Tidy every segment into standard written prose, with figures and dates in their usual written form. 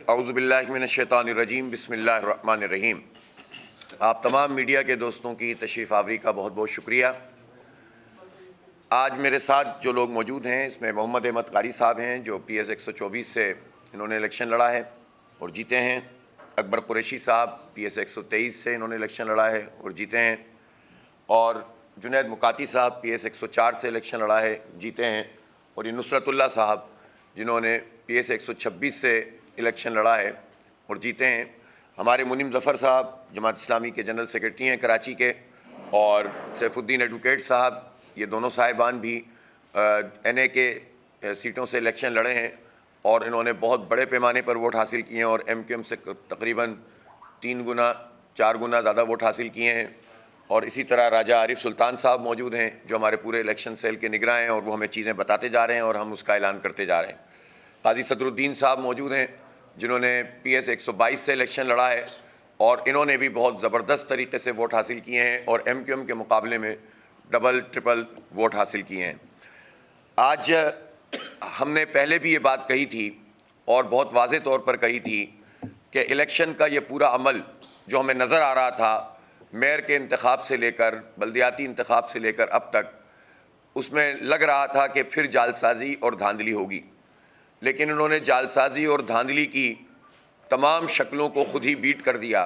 औज़ुबिल्लाहिमिनश्शैतानिर्रजीम बिस्मिल्लाहिर्रहमानिर्रहीम। आप तमाम मीडिया के दोस्तों की तशरीफ़ आवरी का बहुत बहुत शुक्रिया। आज मेरे साथ जो लोग मौजूद हैं इसमें मोहम्मद अहमद कारी साहब हैं जो PS 124 से इन्होंने इलेक्शन लड़ा है और जीते हैं। अकबर कुरैशी साहब PS 123 से इन्होंने इलेक्शन लड़ा है और जीते हैं। और जुनैद मुकाती साहब PS 104 से इलेक्शन लड़ा है, जीते हैं। और ये नुसरतुल्लाह साहब जिन्होंने PS 126 से इलेक्शन लड़ा है और जीते हैं। हमारे मुनीम ज़फ़र साहब जमात इस्लामी के जनरल सेक्रेटरी हैं कराची के, और सैफुद्दीन एडवोकेट साहब, ये दोनों साहिबान भी NA के सीटों से इलेक्शन लड़े हैं और इन्होंने बहुत बड़े पैमाने पर वोट हासिल किए हैं और MQM से तकरीबन 3 गुना 4 गुना ज़्यादा वोट हासिल किए हैं। और इसी तरह राजा आरिफ सुल्तान साहब मौजूद हैं जो हमारे पूरे इलेक्शन सेल के निगरां हैं और वो हमें चीज़ें बताते जा रहे हैं और हम उसका ऐलान करते जा रहे हैं। काजी सदरुद्दीन साहब मौजूद हैं जिन्होंने PS 122 से इलेक्शन लड़ा है और इन्होंने भी बहुत ज़बरदस्त तरीके से वोट हासिल किए हैं और MQM के मुकाबले में डबल ट्रिपल वोट हासिल किए हैं। आज हमने पहले भी ये बात कही थी और बहुत वाज़े तौर पर कही थी कि इलेक्शन का ये पूरा अमल जो हमें नज़र आ रहा था मेयर के इंतखाब से लेकर बल्दियाती इंतखाब से लेकर अब तक, उसमें लग रहा था कि फिर जालसाजी और धांधली होगी, लेकिन उन्होंने जालसाजी और धांधली की तमाम शक्लों को खुद ही बीट कर दिया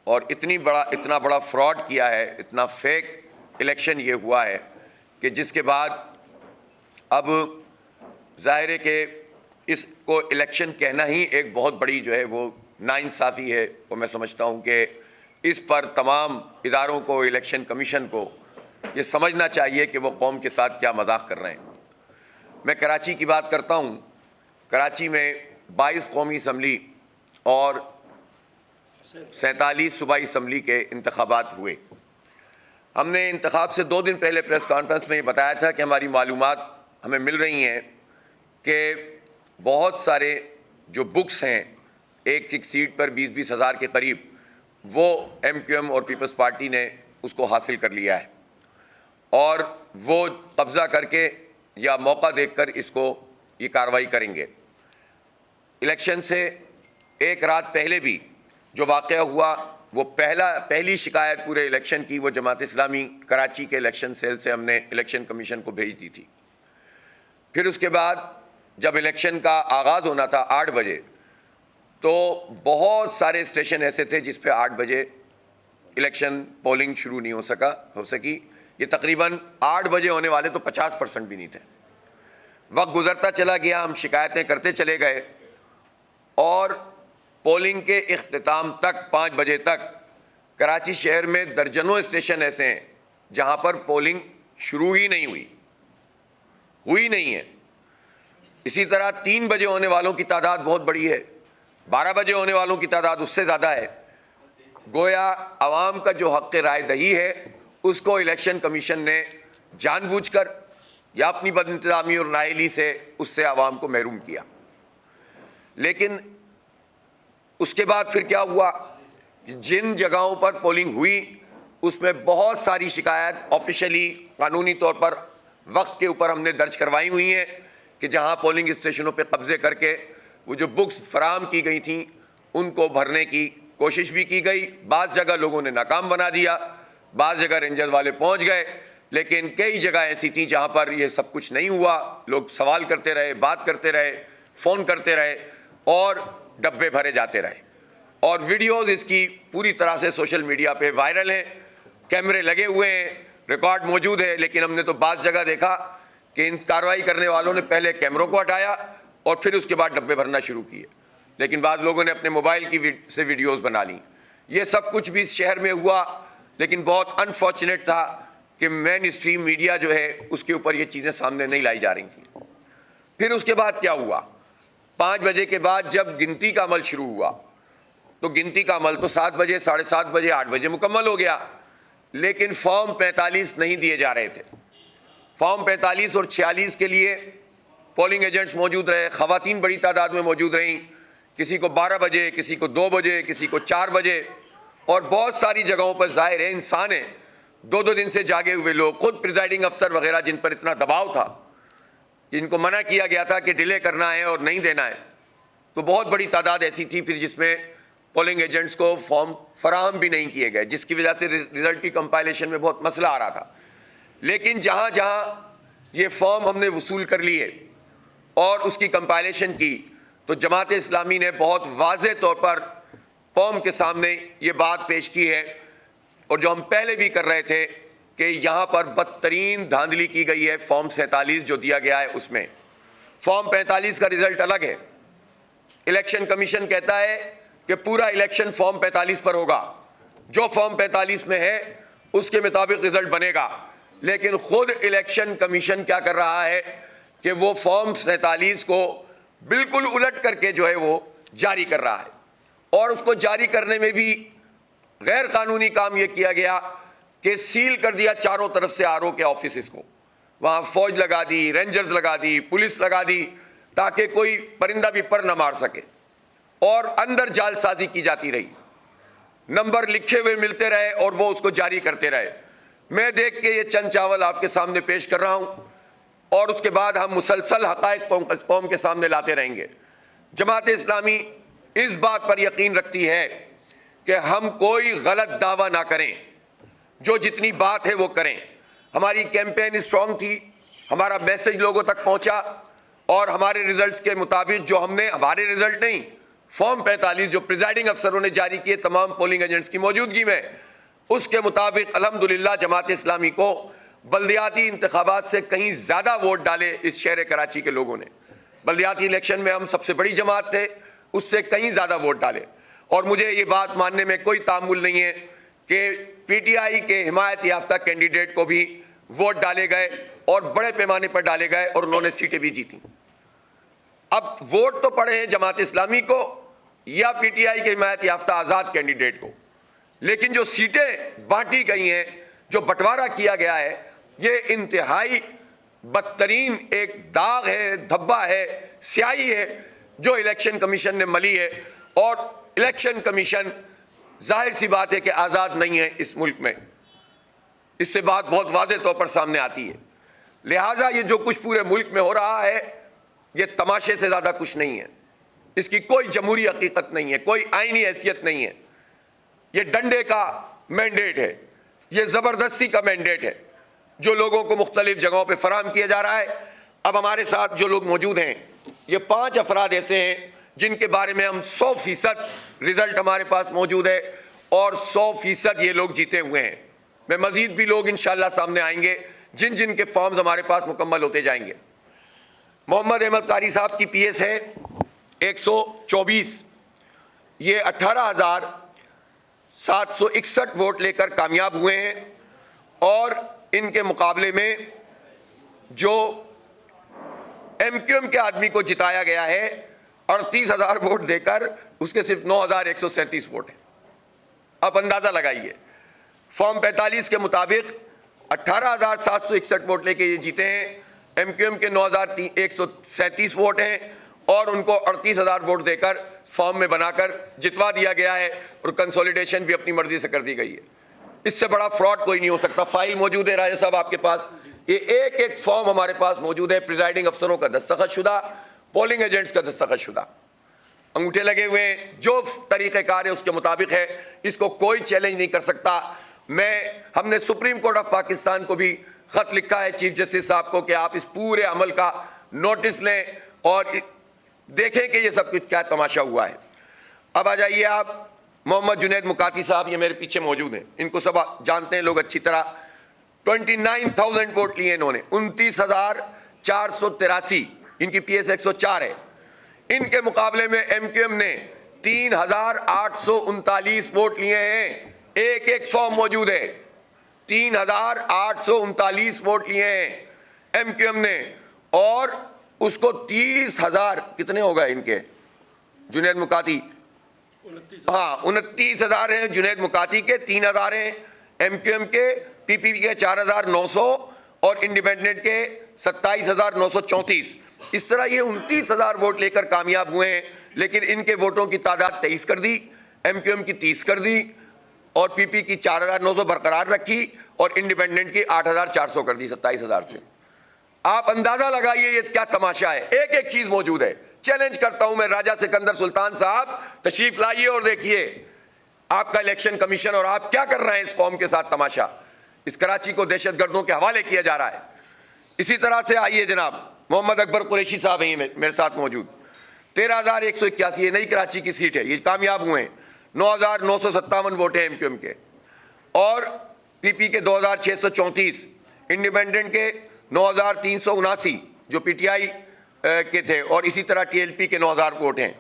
और इतना बड़ा फ्रॉड किया है, इतना फेक इलेक्शन ये हुआ है कि जिसके बाद अब ज़ाहिर है कि इसको इलेक्शन कहना ही एक बहुत बड़ी जो है वो नाइंसाफ़ी है। और मैं समझता हूँ कि इस पर तमाम इदारों को, इलेक्शन कमीशन को ये समझना चाहिए कि वो कौम के साथ क्या मजाक कर रहे हैं। मैं कराची की बात करता हूँ। कराची में 22 कौमी असम्बली और 47 सूबाई असम्बली के इंतखाबात हुए। हमने इंतखाब से 2 दिन पहले प्रेस कॉन्फ्रेंस में ये बताया था कि हमारी मालूमात हमें मिल रही हैं कि बहुत सारे जो बुक्स हैं एक एक सीट पर 20-20 हज़ार के करीब, वो MQM और पीपल्स पार्टी ने उसको हासिल कर लिया है और वो कब्ज़ा करके या मौका देखकर इसको ये कार्रवाई करेंगे। इलेक्शन से एक रात पहले भी जो वाक़या हुआ वो पहली शिकायत पूरे इलेक्शन की वो जमात इस्लामी कराची के इलेक्शन सेल से हमने इलेक्शन कमीशन को भेज दी थी। फिर उसके बाद जब इलेक्शन का आगाज़ होना था 8 बजे, तो बहुत सारे स्टेशन ऐसे थे जिस पे 8 बजे इलेक्शन पोलिंग शुरू नहीं हो सकी। ये तकरीबन 8 बजे होने वाले तो 50% भी नहीं थे। वक्त गुज़रता चला गया, हम शिकायतें करते चले गए और पोलिंग के इख्तिताम तक 5 बजे तक कराची शहर में दर्जनों स्टेशन ऐसे हैं जहां पर पोलिंग शुरू ही नहीं हुई नहीं है। इसी तरह 3 बजे होने वालों की तादाद बहुत बड़ी है, 12 बजे होने वालों की तादाद उससे ज़्यादा है। गोया आवाम का जो हक़ राय दही है उसको इलेक्शन कमीशन ने जानबूझकर या अपनी बदइंतज़ामी और नाअहली से उससे आवाम को महरूम किया। लेकिन उसके बाद फिर क्या हुआ, जिन जगहों पर पोलिंग हुई उसमें बहुत सारी शिकायत ऑफिशियली कानूनी तौर पर वक्त के ऊपर हमने दर्ज करवाई हुई हैं कि जहां पोलिंग स्टेशनों पे कब्ज़े करके वो जो बुक्स फराहम की गई थी उनको भरने की कोशिश भी की गई। बाज़ जगह लोगों ने नाकाम बना दिया, बाज़ जगह रेंजर्स वाले पहुंच गए, लेकिन कई जगह ऐसी थी जहां पर ये सब कुछ नहीं हुआ। लोग सवाल करते रहे, बात करते रहे, फ़ोन करते रहे और डब्बे भरे जाते रहे। और वीडियोस इसकी पूरी तरह से सोशल मीडिया पे वायरल हैं, कैमरे लगे हुए हैं, रिकॉर्ड मौजूद है। लेकिन हमने तो बाज़ जगह देखा कि इन कार्रवाई करने वालों ने पहले कैमरों को हटाया और फिर उसके बाद डब्बे भरना शुरू किए, लेकिन बाद लोगों ने अपने मोबाइल की से वीडियोस बना ली। ये सब कुछ भी इस शहर में हुआ, लेकिन बहुत अनफॉर्चुनेट था कि मेन स्ट्रीम मीडिया जो है उसके ऊपर ये चीज़ें सामने नहीं लाई जा रही थी। फिर उसके बाद क्या हुआ, 5 बजे के बाद जब गिनती का अमल शुरू हुआ तो गिनती का अमल तो 7 बजे, 7:30 बजे, 8 बजे मुकम्मल हो गया, लेकिन फॉर्म 45 नहीं दिए जा रहे थे। फॉर्म 45 और 46 के लिए पोलिंग एजेंट्स मौजूद रहे, ख़वातीन बड़ी तादाद में मौजूद रहीं, किसी को 12 बजे, किसी को 2 बजे, किसी को 4 बजे। और बहुत सारी जगहों पर ज़ाहिर है इंसान है, 2-2 दिन से जागे हुए लोग, खुद प्रिजाइडिंग अफसर वगैरह जिन पर इतना दबाव था, इनको मना किया गया था कि डिले करना है और नहीं देना है, तो बहुत बड़ी तादाद ऐसी थी फिर जिसमें पोलिंग एजेंट्स को फॉर्म फराहम भी नहीं किए गए, जिसकी वजह से रिजल्ट की कंपाइलेशन में बहुत मसला आ रहा था। लेकिन जहाँ जहाँ ये फॉर्म हमने वसूल कर लिए और उसकी कंपाइलेशन की, तो जमात इस्लामी ने बहुत वाज़ेह तौर पर कौम के सामने ये बात पेश की है, और जो हम पहले भी कर रहे थे कि यहाँ पर बदतरीन धांधली की गई है। फॉर्म 47 जो दिया गया है उसमें फॉर्म 45 का रिजल्ट अलग है। इलेक्शन कमीशन कहता है कि पूरा इलेक्शन फॉर्म 45 पर होगा, जो फॉर्म 45 में है उसके मुताबिक रिजल्ट बनेगा। लेकिन खुद इलेक्शन कमीशन क्या कर रहा है कि वो फॉर्म 47 को बिल्कुल उलट करके जो है वो जारी कर रहा है, और उसको जारी करने में भी गैर कानूनी काम ये किया गया कि सील कर दिया चारों तरफ से आरओ के ऑफिस को। वहाँ फौज लगा दी, रेंजर्स लगा दी, पुलिस लगा दी, ताकि कोई परिंदा भी पर न मार सके, और अंदर जालसाजी की जाती रही। नंबर लिखे हुए मिलते रहे और वो उसको जारी करते रहे। मैं देख के ये चंद चावल आपके सामने पेश कर रहा हूँ, और उसके बाद हम मुसलसल हक़ाइक़ कौम के सामने लाते रहेंगे। जमात इस्लामी इस बात पर यकीन रखती है कि हम कोई गलत दावा ना करें, जो जितनी बात है वो करें। हमारी कैंपेन स्ट्रॉन्ग थी, हमारा मैसेज लोगों तक पहुंचा, और हमारे रिजल्ट्स के मुताबिक जो हमने, हमारे रिजल्ट नहीं, फॉर्म 45 जो प्रिजाइडिंग अफसरों ने जारी किए तमाम पोलिंग एजेंट्स की मौजूदगी में, उसके मुताबिक अल्हम्दुलिल्लाह जमात इस्लामी को बल्दियाती इंतखाबात से कहीं ज़्यादा वोट डाले इस शहर कराची के लोगों ने। बल्दियाती इलेक्शन में हम सबसे बड़ी जमात थे, उससे कहीं ज़्यादा वोट डाले। और मुझे ये बात मानने में कोई तामुल नहीं है कि पीटीआई के हिमायत याफ्ता कैंडिडेट को भी वोट डाले गए, और बड़े पैमाने पर डाले गए, और उन्होंने सीटें भी जीती। अब वोट तो पड़े हैं जमात इस्लामी को या पीटीआई के हिमायत याफ्ता आज़ाद कैंडिडेट को, लेकिन जो सीटें बांटी गई हैं, जो बंटवारा किया गया है, ये इंतहाई बदतरीन एक दाग है, धब्बा है, स्याही है जो इलेक्शन कमीशन ने मली है। और इलेक्शन कमीशन जाहिर सी बात है कि आज़ाद नहीं है इस मुल्क में, इससे बात बहुत वाज़ेह तौर पर सामने आती है। लिहाजा ये जो कुछ पूरे मुल्क में हो रहा है, ये तमाशे से ज़्यादा कुछ नहीं है। इसकी कोई जमहूरी हकीकत नहीं है, कोई आईनी हैसियत नहीं है। ये डंडे का मैंडेट है, ये ज़बरदस्ती का मैंडेट है जो लोगों को मुख्तलिफ जगहों पे फराहम किया जा रहा है। अब हमारे साथ जो लोग मौजूद हैं, ये 5 अफराद ऐसे हैं जिनके बारे में हम 100% रिज़ल्ट हमारे पास मौजूद है, और 100% ये लोग जीते हुए हैं। मैं मज़ीद भी लोग इंशाअल्लाह सामने आएंगे जिन जिन के फॉर्म्स हमारे पास मुकम्मल होते जाएंगे। मोहम्मद अहमद कारी साहब की पीएस है 124, ये 18,761 वोट लेकर कामयाब हुए हैं, और इनके मुकाबले में जो एमक्यूएम के आदमी को जिताया गया है 38,000 वोट देकर, उसके सिर्फ 9,137 वोट हैं। आप अंदाज़ा लगाइए, फॉर्म 45 के मुताबिक 18,761 वोट लेके ये जीते हैं, एमक्यूएम के 9,137 वोट हैं, और उनको 38,000 वोट देकर फॉर्म में बनाकर जितवा दिया गया है, और कंसोलिडेशन भी अपनी मर्जी से कर दी गई है। इससे बड़ा फ्रॉड कोई नहीं हो सकता। फाइल मौजूद है राजा साहब आपके पास, ये एक एक फॉर्म हमारे पास मौजूद है, प्रिजाइडिंग अफसरों का दस्तखतशुदा, पोलिंग एजेंट्स का दस्तखतशुदा, अंगूठे लगे हुए हैं, जो तरीक़ेकार है उसके मुताबिक है, इसको कोई चैलेंज नहीं कर सकता। हमने सुप्रीम कोर्ट ऑफ पाकिस्तान को भी ख़त लिखा है चीफ जस्टिस साहब को कि आप इस पूरे अमल का नोटिस लें और देखें कि ये सब कुछ क्या तमाशा हुआ है। अब आ जाइए आप, मोहम्मद जुनैद मुकाती साहब ये मेरे पीछे मौजूद हैं, इनको सब जानते हैं लोग अच्छी तरह। 29,000 वोट लिए इन्होंने, 29,483, इनकी पीएस 104 है। इनके मुकाबले में एमक्यूएम ने 3,839 वोट लिए हैं, एक एक फॉर्म मौजूद है, 3,839 वोट लिए हैं एमक्यूएम ने, और उसको 30,000 कितने हो गए इनके, जुनैद मुकाती, हाँ 29,000 हैं जुनैद मुकाती के, 3,000 हैं एमक्यूएम के, पीपीपी के 4,900 और इंडिपेंडेंट के 27,934। इस तरह ये 29,000 वोट लेकर कामयाब हुए हैं। लेकिन इनके वोटों की तादाद 23 कर दी, एमक्यूएम की 30 कर दी, और पीपी की 4,900 बरकरार रखी, और इंडिपेंडेंट की 8,400 कर दी 27,000 से। आप अंदाजा लगाइए ये क्या तमाशा है। एक एक चीज मौजूद है, चैलेंज करता हूं मैं राजा सिकंदर सुल्तान साहब, तशरीफ लाइए और देखिए आपका इलेक्शन कमीशन और आप क्या कर रहे हैं इस कौम के साथ तमाशा। इस कराची को दहशतगर्दों के हवाले किया जा रहा है। इसी तरह से आइए जनाब, मोहम्मद अकबर कुरैशी साहब हैं मेरे साथ मौजूद, 13,181 ये नई कराची की सीट है, ये कामयाब हुए हैं। 9,957 वोट हैं MQM के, और PP के 2,634, इंडिपेंडेंट के 9,379 जो PTI के थे, और इसी तरह TLP के 9,000 वोट हैं।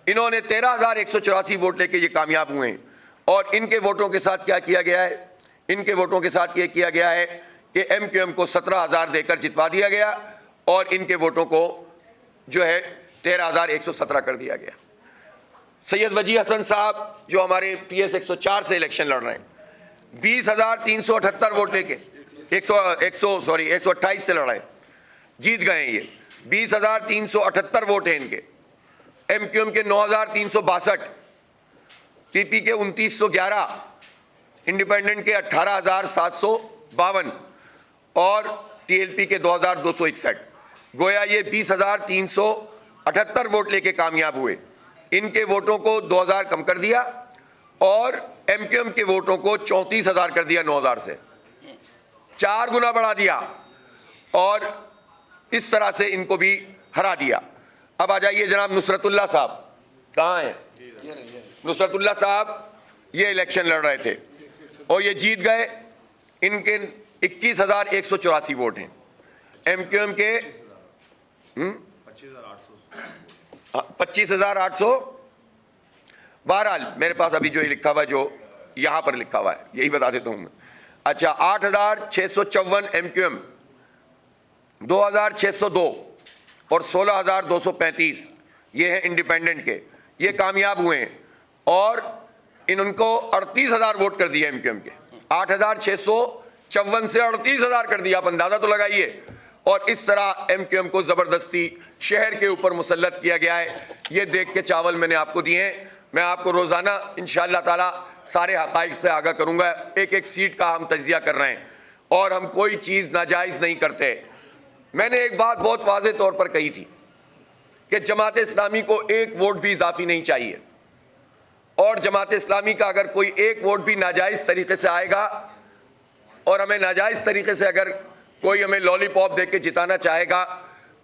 इन्होंने 13,184 वोट लेके ये कामयाब हुए हैं। और इनके वोटों के साथ क्या किया गया है, इनके वोटों के साथ ये किया गया है कि MQM को 17,000 देकर जितवा दिया गया, और इनके वोटों को जो है 13,117 कर दिया गया। सैयद वजी हसन साहब जो हमारे PS 104 से इलेक्शन लड़ रहे हैं, 20,378 वोट लेके 128 से लड़ाए, जीत गए ये। 20,378 वोट हैं इनके। MQM के 9,362, PP के 2,911, इंडिपेंडेंट के 18,752 और TLP के 2,261। गोया ये 20,378 वोट लेके कामयाब हुए। इनके वोटों को 2,000 कम कर दिया, और MQM के वोटों को 34,000 कर दिया, 9,000 से 4 गुना बढ़ा दिया, और इस तरह से इनको भी हरा दिया। अब आ जाइए जनाब नुसरतुल्लाह साहब, कहाँ हैं नुसरतुल्लाह साहब? ये इलेक्शन लड़ रहे थे और ये जीत गए। इनके 21,184 वोट हैं। MQM के 25,800। बहरहाल मेरे पास अभी जो ये लिखा हुआ है, जो यहाँ पर लिखा हुआ है, यही बता देता हूँ मैं। अच्छा, 8,654 MQM, 2,602 और 16,235 ये हैं इंडिपेंडेंट के, ये कामयाब हुए हैं। और इनको 38,000 वोट कर दिए MQM के, 8,654 से 38,000 कर दिया, आप अंदाजा तो लगाइए। और इस तरह MQM को ज़बरदस्ती शहर के ऊपर मुसल्लत किया गया है। ये देख के चावल मैंने आपको दिए हैं। मैं आपको रोज़ाना इंशाअल्लाह ताला सारे हक़ाइक़ से आगाह करूँगा। एक एक सीट का हम तज्ज़िया कर रहे हैं, और हम कोई चीज़ नाजायज़ नहीं करते। मैंने एक बात बहुत वाज़े तौर पर कही थी कि जमात इस्लामी को एक वोट भी इजाफी नहीं चाहिए, और जमात इस्लामी का अगर कोई एक वोट भी नाजायज़ तरीके से आएगा, और हमें नाजायज़ तरीके से अगर कोई हमें लॉलीपॉप दे के जिताना चाहेगा,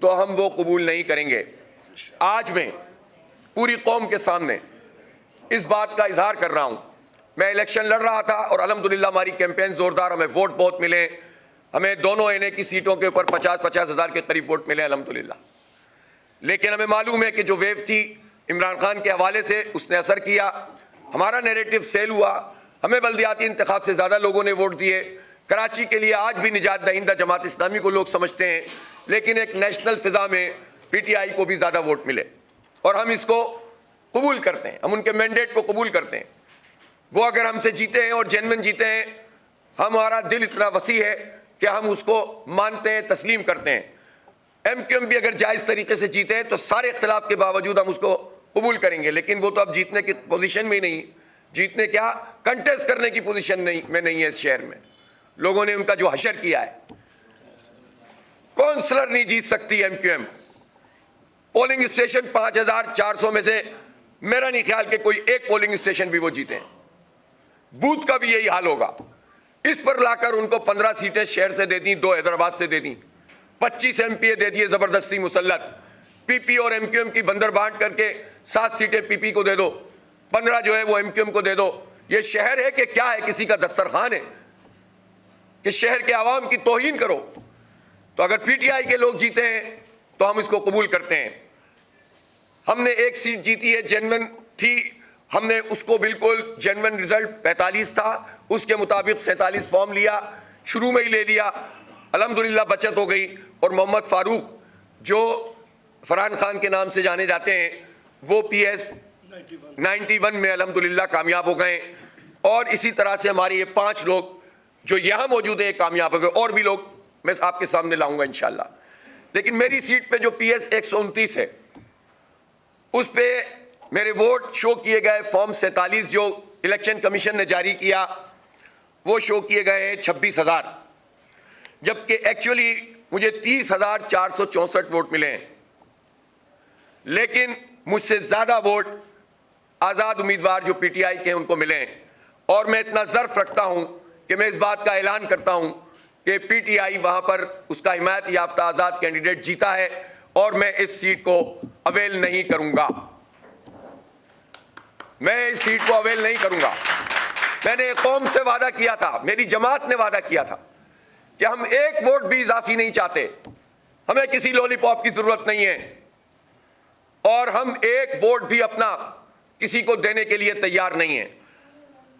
तो हम वो कबूल नहीं करेंगे। आज मैं पूरी कौम के सामने इस बात का इजहार कर रहा हूँ। मैं इलेक्शन लड़ रहा था और अल्हम्दुलिल्लाह हमारी कैंपेन ज़ोरदार, हमें वोट बहुत मिले। हमें दोनों NA की सीटों के ऊपर 50-50 हज़ार के करीब वोट मिले अल्हम्दुलिल्लाह। लेकिन हमें मालूम है कि जो वेव थी इमरान खान के हवाले से, उसने असर किया, हमारा नैरेटिव सेल हुआ। हमें बल्दियाती इंतखाब से ज़्यादा लोगों ने वोट दिए। कराची के लिए आज भी निजात दहिंदा जमात इस्लामी को लोग समझते हैं, लेकिन एक नेशनल फ़िज़ा में PTI को भी ज़्यादा वोट मिले, और हम इसको कबूल करते हैं, हम उनके मैंडेट को कबूल करते हैं। वो अगर हमसे जीते हैं और जेन्युइन जीते हैं, हमारा दिल इतना वसी है कि हम उसको मानते हैं, तस्लीम करते हैं। MQM भी अगर जायज़ तरीके से जीते हैं तो सारे इख्तिलाफ के बावजूद हम उसको कबूल करेंगे। लेकिन वो तो अब जीतने की पोजीशन में नहीं, जीतने क्या कंटेस्ट करने की पोजीशन में नहीं है। इस शहर में लोगों ने उनका जो हशर किया है, काउंसलर नहीं जीत सकती MQM। पोलिंग स्टेशन 5,400 में से मेरा नहीं ख्याल कि कोई एक पोलिंग स्टेशन भी वो जीते हैं। बूथ का भी यही हाल होगा। इस पर लाकर उनको 15 सीटें शहर से दे दी, 2 हैदराबाद से दे दी, 25 MPA दे दिए ज़बरदस्ती मुसल्लत। PP और MQM की बंदर बांट करके 7 सीटें PP को दे दो, 15 जो है वो MQM को दे दो। ये शहर है कि क्या है, किसी का दस्तरखान है कि शहर के आवाम की तौहीन करो? तो अगर PTI के लोग जीते हैं तो हम इसको कबूल करते हैं। हमने एक सीट जीती है, जेन्युइन थी, हमने उसको बिल्कुल जेन्युइन रिजल्ट 45 था, उसके मुताबिक 47 फॉर्म लिया, शुरू में ही ले लिया, अल्हम्दुलिल्लाह बचत हो गई। और मोहम्मद फारूक जो फरहान खान के नाम से जाने जाते हैं, वो PS 91 में अल्हम्दुलिल्लाह कामयाब हो गए। और इसी तरह से हमारे ये 5 लोग जो यहाँ मौजूद हैं कामयाब हो गए, और भी लोग मैं आपके सामने लाऊंगा इंशाल्लाह। लेकिन मेरी सीट पे जो PS 129 है, उस पे मेरे वोट शो किए गए, फॉर्म 47 जो इलेक्शन कमीशन ने जारी किया, वो शो किए गए हैं 26,000, जबकि एक्चुअली मुझे 30,464 वोट मिले हैं। लेकिन मुझसे ज़्यादा वोट आज़ाद उम्मीदवार जो पीटीआई के हैं उनको मिले हैं। और मैं इतना ज़र्फ रखता हूं कि मैं इस बात का ऐलान करता हूं कि पीटीआई वहां पर उसका हिमायत याफ्ता आज़ाद कैंडिडेट जीता है और मैं इस सीट को अवेल नहीं करूंगा। मैं इस सीट को अवेल नहीं करूंगा। मैंने कौम से वादा किया था, मेरी जमात ने वादा किया था कि हम एक वोट भी इजाफी नहीं चाहते, हमें किसी लॉलीपॉप की जरूरत नहीं है और हम एक वोट भी अपना किसी को देने के लिए तैयार नहीं है।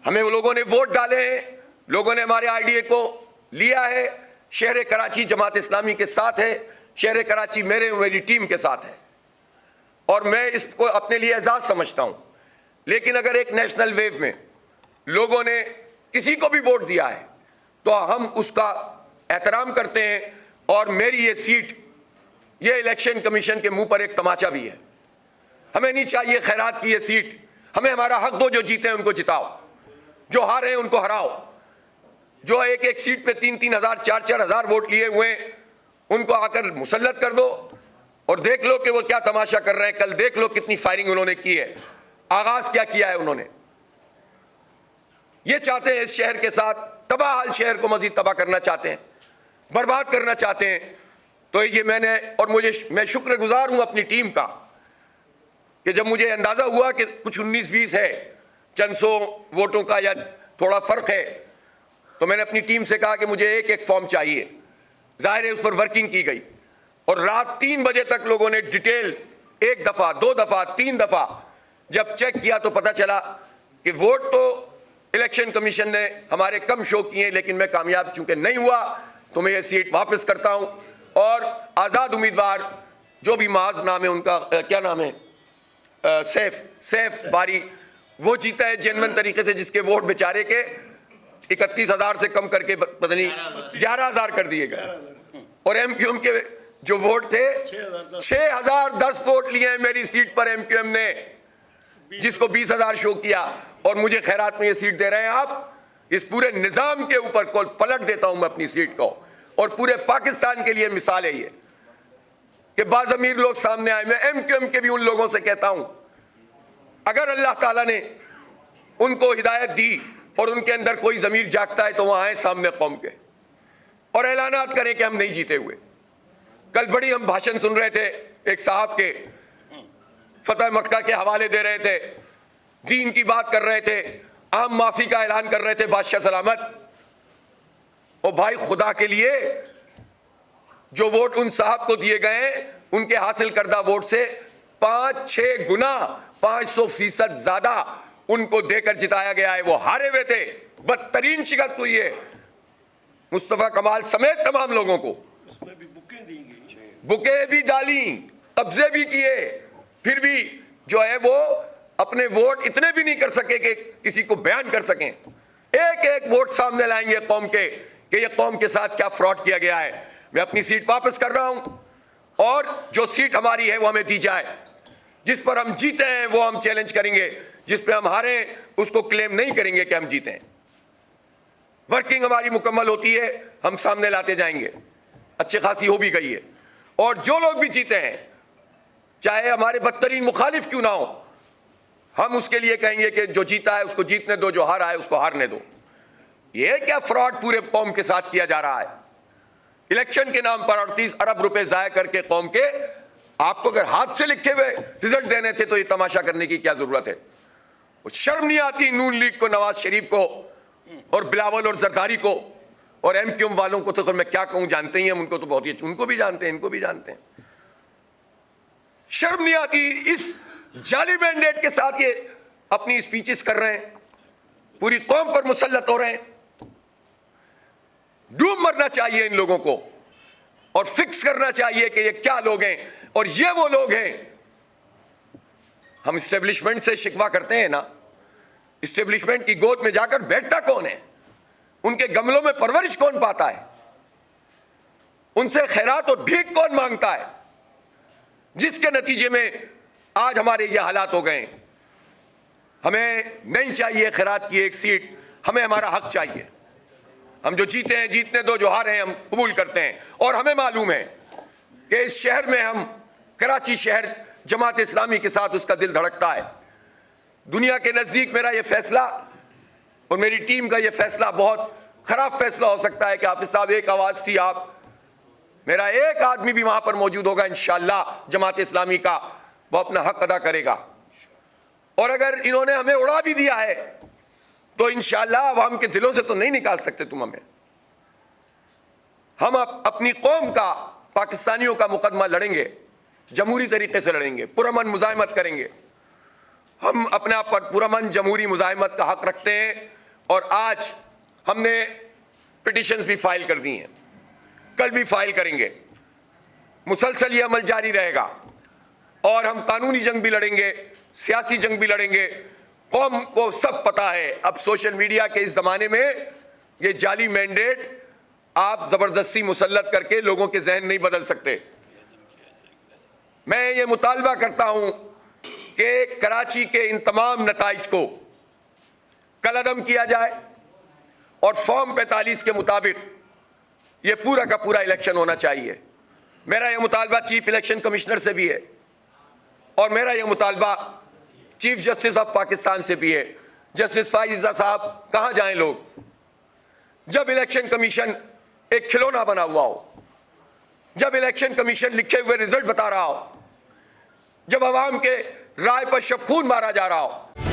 हमें वो लोगों ने वोट डाले हैं, लोगों ने हमारे आईडीए को लिया है। शहर कराची जमात इस्लामी के साथ है, शहर कराची मेरी टीम के साथ है और मैं इसको अपने लिए एजाज समझता हूं। लेकिन अगर एक नेशनल वेव में लोगों ने किसी को भी वोट दिया है तो हम उसका एहतराम करते हैं और मेरी ये सीट, ये इलेक्शन कमीशन के मुंह पर एक तमाचा भी है। हमें नहीं चाहिए खैरात की ये सीट, हमें हमारा हक दो। जो जीते हैं उनको जिताओ, जो हारे हैं उनको हराओ, जो एक एक सीट पे 3-3 हजार 4-4 हजार वोट लिए हुए हैं उनको आकर मुसल्लत कर दो और देख लो कि वो क्या तमाशा कर रहे हैं। कल देख लो कितनी फायरिंग उन्होंने की है, आगाज क्या किया है उन्होंने। ये चाहते हैं इस शहर के साथ तबाह हाल शहर को मजीद तबाह करना चाहते हैं, बर्बाद करना चाहते हैं। तो ये मैं शुक्रगुजार हूं अपनी टीम का कि जब मुझे अंदाजा हुआ कि कुछ 19-20 है, चंद सौ वोटों का या थोड़ा फर्क है, तो मैंने अपनी टीम से कहा कि मुझे एक एक फॉर्म चाहिए। जाहिर है उस पर वर्किंग की गई और रात 3 बजे तक लोगों ने डिटेल 1 दफा 2 दफा 3 दफा जब चेक किया तो पता चला कि वोट तो इलेक्शन कमीशन ने हमारे कम शो किए, लेकिन मैं कामयाब चूंकि नहीं हुआ तो मैं ये सीट वापस करता हूं और आज़ाद उम्मीदवार जो भी माज नाम है उनका, क्या नाम है, सैफ बारी, वो जीता है जेन्युइन तरीके से, जिसके वोट बेचारे के 31,000 से कम करके पता नहीं 11,000 कर दिए गए और एमक्यूएम के जो वोट थे 6,010 वोट लिए हैं मेरी सीट पर एमक्यूएम ने, जिसको 20,000 शो किया और मुझे खैरात में ये सीट दे रहे हैं आप। इस पूरे निजाम के ऊपर कल पलट देता हूं मैं अपनी सीट को और पूरे पाकिस्तान के लिए मिसाल है ये कि बाज़ अमीर लोग सामने आए। मैं एमक्यूएम के भी उन लोगों से कहता हूं अगर अल्लाह ताला ने उनको हिदायत दी और उनके अंदर कोई ज़मीर जागता है तो वहां आए सामने कौम के और ऐलानात करें कि हम नहीं जीते हुए। कल बड़ी हम भाषण सुन रहे थे एक साहब के, फतह मक्का के हवाले दे रहे थे, दीन की बात कर रहे थे, आम माफी का ऐलान कर रहे थे बादशाह सलामत। ओ भाई खुदा के लिए, जो वोट उन साहब को दिए गए उनके हासिल करदा वोट से 5-6 गुना 500% ज्यादा उनको देकर जिताया गया है। वो हारे हुए थे, बदतरीन शिकस्त हुई है मुस्तफा कमाल समेत तमाम लोगों को। उसमें भी बुके भी डाली, कब्जे भी किए, फिर भी जो है वो अपने वोट इतने भी नहीं कर सके कि किसी को बयान कर सकें। एक एक वोट सामने लाएंगे कौम के कि ये कौम के साथ क्या फ्रॉड किया गया है। मैं अपनी सीट वापस कर रहा हूं और जो सीट हमारी है वो हमें दी जाए। जिस पर हम जीते हैं वो हम चैलेंज करेंगे, जिस पे हम हारे उसको क्लेम नहीं करेंगे कि हम जीते हैं। वर्किंग हमारी मुकम्मल होती है, हम सामने लाते जाएंगे, अच्छी खासी हो भी गई है। और जो लोग भी जीते हैं, चाहे हमारे बदतरीन मुखालिफ क्यों ना हो, हम उसके लिए कहेंगे कि जो जीता है उसको जीतने दो, जो हारा है उसको हारने दो। ये क्या फ्रॉड पूरे कौम के साथ किया जा रहा है। इलेक्शन के नाम पर 38 अरब रुपए जाया करके कौम के, आपको अगर हाथ से लिखे हुए रिजल्ट देने थे तो ये तमाशा करने की क्या जरूरत है। शर्म नहीं आती नून लीग को, नवाज शरीफ को और बिलावल और जरदारी को और एमक्यूएम वालों को तो मैं क्या कहूं, जानते ही हम उनको तो बहुत ही, उनको भी जानते हैं, इनको भी जानते हैं। शर्म नहीं आती, इस जाली मैंडेट के साथ ये अपनी स्पीचेस कर रहे हैं, पूरी कौम पर मुसल्लत हो रहे हैं। डूब मरना चाहिए इन लोगों को और फिक्स करना चाहिए कि ये क्या लोग हैं और ये वो लोग हैं। हम इस्टेब्लिशमेंट से शिकवा करते हैं ना, इस्टेब्लिशमेंट की गोद में जाकर बैठता कौन है, उनके गमलों में परवरिश कौन पाता है, उनसे खैरात और भीख कौन मांगता है, जिसके नतीजे में आज हमारे ये हालात हो गए। हमें नहीं चाहिए खैरात की एक सीट, हमें हमारा हक चाहिए। हम जो जीते हैं जीतने दो, जो हारे हैं हम कबूल करते हैं। और हमें मालूम है कि इस शहर में हम, कराची शहर जमात इस्लामी के साथ उसका दिल धड़कता है। दुनिया के नज़दीक मेरा ये फैसला और मेरी टीम का ये फैसला बहुत ख़राब फैसला हो सकता है कि हाफिज़ साहब एक आवाज़ थी, आप, मेरा एक आदमी भी वहाँ पर मौजूद होगा इंशाअल्लाह जमात इस्लामी का, वो अपना हक अदा करेगा। और अगर इन्होंने हमें उड़ा भी दिया है तो इंशाअल्लाह अवाम के दिलों से तो नहीं निकाल सकते तुम हमें। हम अपनी कौम का, पाकिस्तानियों का मुकदमा लड़ेंगे, जमहूरी तरीके से लड़ेंगे, पुरअमन मुज़ाहिमत करेंगे। हम अपने आप पर पुरअमन जमहूरी मुज़ाहिमत का हक रखते हैं और आज हमने पिटिशंस भी फाइल कर दी हैं, कल भी फाइल करेंगे। मुसलसल ये अमल जारी रहेगा और हम कानूनी जंग भी लड़ेंगे, सियासी जंग भी लड़ेंगे। कौम को सब पता है, अब सोशल मीडिया के इस ज़माने में ये जाली मैंडेट आप ज़बरदस्ती मुसल्लत करके लोगों के जहन नहीं बदल सकते। मैं ये मुतालबा करता हूँ कि कराची के इन तमाम नताइज को कलअदम किया जाए और फॉर्म 45 के मुताबिक ये पूरा का पूरा इलेक्शन होना चाहिए। मेरा यह मुतालबा चीफ इलेक्शन कमिश्नर से भी है और मेरा यह मुतालबा चीफ जस्टिस ऑफ पाकिस्तान से भी है। जस्टिस फाइज़ा साहब, कहाँ जाएं लोग जब इलेक्शन कमीशन एक खिलौना बना हुआ हो, जब इलेक्शन कमीशन लिखे हुए रिजल्ट बता रहा हो, जब अवाम के राय पर शबखून मारा जा रहा हो।